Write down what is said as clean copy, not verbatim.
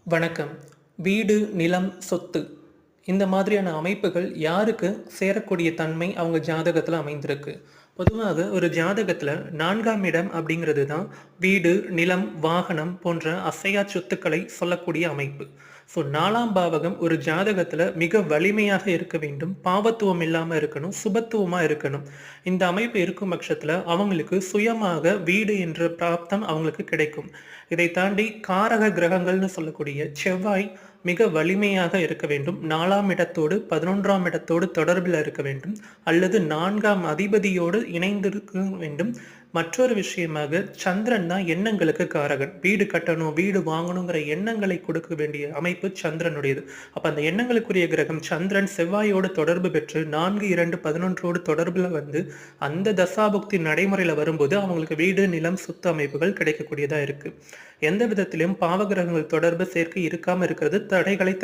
வணக்கம். வீடு, நிலம், சொத்து இந்த மாதிரியான அமைப்புகள் யாருக்கு சேரக்கூடிய தன்மை அவங்க ஜாதகத்துல அமைந்திருக்கு? பொதுவாக ஒரு ஜாதகத்துல 4ஆம் இடம் அப்படிங்கிறது தான் வீடு, நிலம், வாகனம் போன்ற அசையா சொத்துக்களை சொல்லக்கூடிய அமைப்பு. 4ஆம் பாவகம் ஒரு ஜாதகத்துல மிக வலிமையாக இருக்க வேண்டும். பாவத்துவம் இல்லாம இருக்கணும். சுபத்துவமா இருக்கணும். இந்த அமைப்பு இருக்கும் பட்சத்துல அவங்களுக்கு சுயமாக வீடு என்ற பிராப்தம் அவங்களுக்கு கிடைக்கும். இதை தாண்டி காரக கிரகங்கள்னு சொல்லக்கூடிய செவ்வாய் மிக வலிமையாக இருக்க வேண்டும். 4ஆம் இடத்தோடு 11ஆம் இடத்தோடு தொடர்பில் இருக்க வேண்டும். அல்லது 4ஆம் அதிபதியோடு இணைந்திருக்க வேண்டும். மற்றொரு விஷயமாக சந்திரன் தான் எண்ணங்களுக்கு காரகன். வீடு கட்டணும், வீடு வாங்கணுங்கிற எண்ணங்களை கொடுக்க வேண்டிய அமைப்பு சந்திரனுடையது. அப்ப அந்த எண்ணங்களுக்குரிய கிரகம் சந்திரன் செவ்வாயோடு தொடர்பு பெற்று 4, 2, 11 தொடர்புல வந்து அந்த தசாபுக்தி நடைமுறையில வரும்போது அவங்களுக்கு வீடு, நிலம், சொத்து அமைப்புகள் கிடைக்கக்கூடியதா இருக்கு. எந்த விதத்திலும் பாவகிரகங்கள் தொடர்பு சேர்க்கை இருக்காம இருக்கிறது தடைகளை